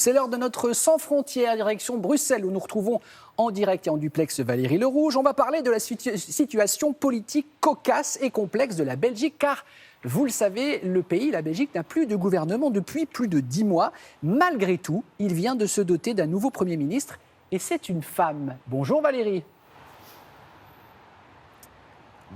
C'est l'heure de notre Sans frontières, direction Bruxelles, où nous retrouvons en direct et en duplex Valérie Lerouge. On va parler de la situation politique cocasse et complexe de la Belgique, car, vous le savez, le pays, la Belgique, n'a plus de gouvernement depuis plus de 10 mois. Malgré tout, il vient de se doter d'un nouveau Premier ministre, et c'est une femme. Bonjour Valérie.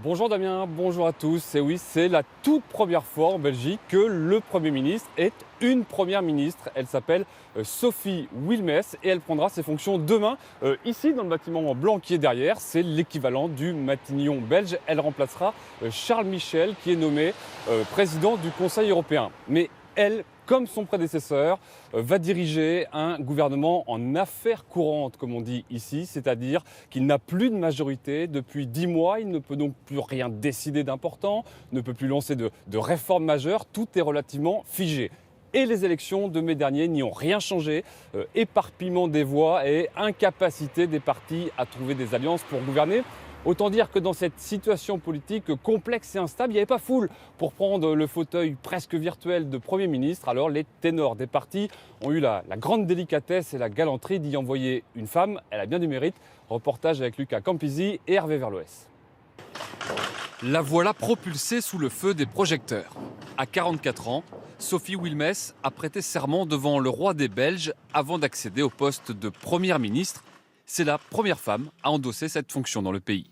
Bonjour Damien, bonjour à tous. Et oui, c'est la toute première fois en Belgique que le Premier ministre est une Première ministre. Elle s'appelle Sophie Wilmès et elle prendra ses fonctions demain. Ici, dans le bâtiment blanc qui est derrière, c'est l'équivalent du Matignon belge. Elle remplacera Charles Michel, qui est nommé président du Conseil européen. Mais elle, comme son prédécesseur, va diriger un gouvernement en affaires courantes, comme on dit ici, c'est-à-dire qu'il n'a plus de majorité depuis 10 mois, il ne peut donc plus rien décider d'important, ne peut plus lancer de réformes majeures, tout est relativement figé. Et les élections de mai dernier n'y ont rien changé, éparpillement des voix et incapacité des partis à trouver des alliances pour gouverner. Autant dire que dans cette situation politique complexe et instable, il n'y avait pas foule pour prendre le fauteuil presque virtuel de Premier ministre. Alors les ténors des partis ont eu la grande délicatesse et la galanterie d'y envoyer une femme. Elle a bien du mérite. Reportage avec Lucas Campisi et Hervé Verloès. La voilà propulsée sous le feu des projecteurs. À 44 ans, Sophie Wilmès a prêté serment devant le roi des Belges avant d'accéder au poste de Première ministre. C'est la première femme à endosser cette fonction dans le pays.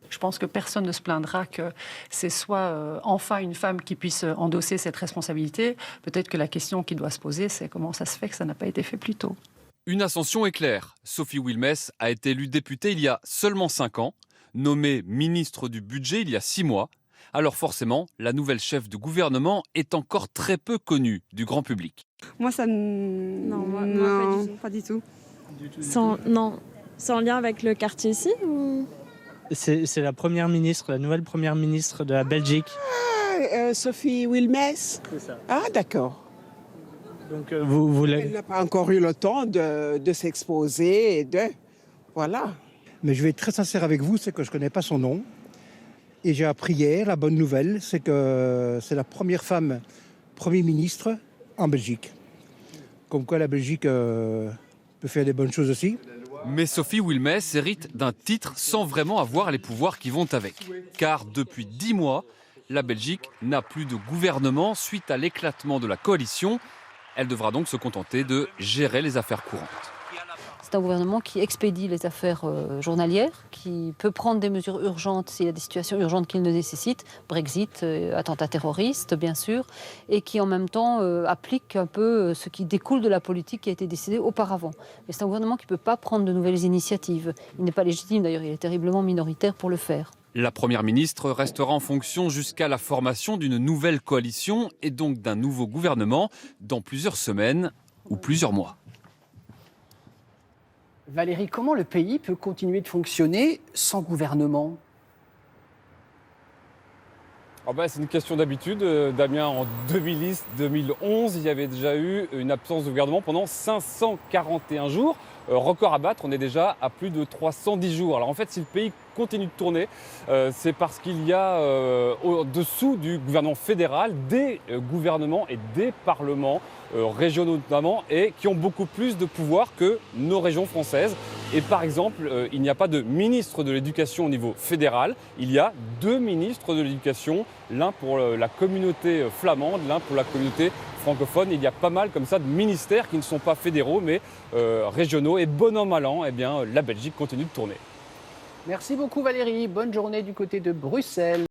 Je pense que personne ne se plaindra que c'est soit enfin une femme qui puisse endosser cette responsabilité. Peut-être que la question qui doit se poser, c'est comment ça se fait que ça n'a pas été fait plus tôt. Une ascension éclair. Sophie Wilmès a été élue députée il y a seulement 5 ans, nommée ministre du budget il y a 6 mois. Alors forcément, la nouvelle chef de gouvernement est encore très peu connue du grand public. Moi, ça Non, pas du tout. Sans lien avec le quartier ici ou... C'est la première ministre, la nouvelle première ministre de la Belgique. Sophie Wilmès. C'est ça. Ah, d'accord. Donc Elle n'a pas encore eu le temps de s'exposer et de... Voilà. Mais je vais être très sincère avec vous, c'est que je ne connais pas son nom. Et j'ai appris hier, la bonne nouvelle, c'est que c'est la première femme Premier ministre en Belgique. Comme quoi la Belgique peut faire des bonnes choses aussi. Mais Sophie Wilmès hérite d'un titre sans vraiment avoir les pouvoirs qui vont avec. Car depuis 10 mois, la Belgique n'a plus de gouvernement suite à l'éclatement de la coalition. Elle devra donc se contenter de gérer les affaires courantes. C'est un gouvernement qui expédie les affaires journalières, qui peut prendre des mesures urgentes s'il y a des situations urgentes qu'il ne nécessite, Brexit, attentats terroristes bien sûr, et qui en même temps applique un peu ce qui découle de la politique qui a été décidée auparavant. Mais c'est un gouvernement qui ne peut pas prendre de nouvelles initiatives. Il n'est pas légitime d'ailleurs, il est terriblement minoritaire pour le faire. La Première ministre restera en fonction jusqu'à la formation d'une nouvelle coalition et donc d'un nouveau gouvernement dans plusieurs semaines ou plusieurs mois. Valérie, comment le pays peut continuer de fonctionner sans gouvernement ? C'est une question d'habitude. Damien, en 2010-2011, il y avait déjà eu une absence de gouvernement pendant 541 jours. Record à battre, on est déjà à plus de 310 jours. Alors en fait, si le pays continue de tourner, c'est parce qu'il y a au-dessous du gouvernement fédéral des gouvernements et des parlements régionaux notamment, et qui ont beaucoup plus de pouvoir que nos régions françaises. Et par exemple, il n'y a pas de ministre de l'éducation au niveau fédéral, il y a 2 ministres de l'éducation, l'un pour la communauté flamande, l'un pour la communauté francophone. Il y a pas mal comme ça de ministères qui ne sont pas fédéraux mais régionaux, et bon an mal an, la Belgique continue de tourner. Merci beaucoup Valérie, bonne journée du côté de Bruxelles.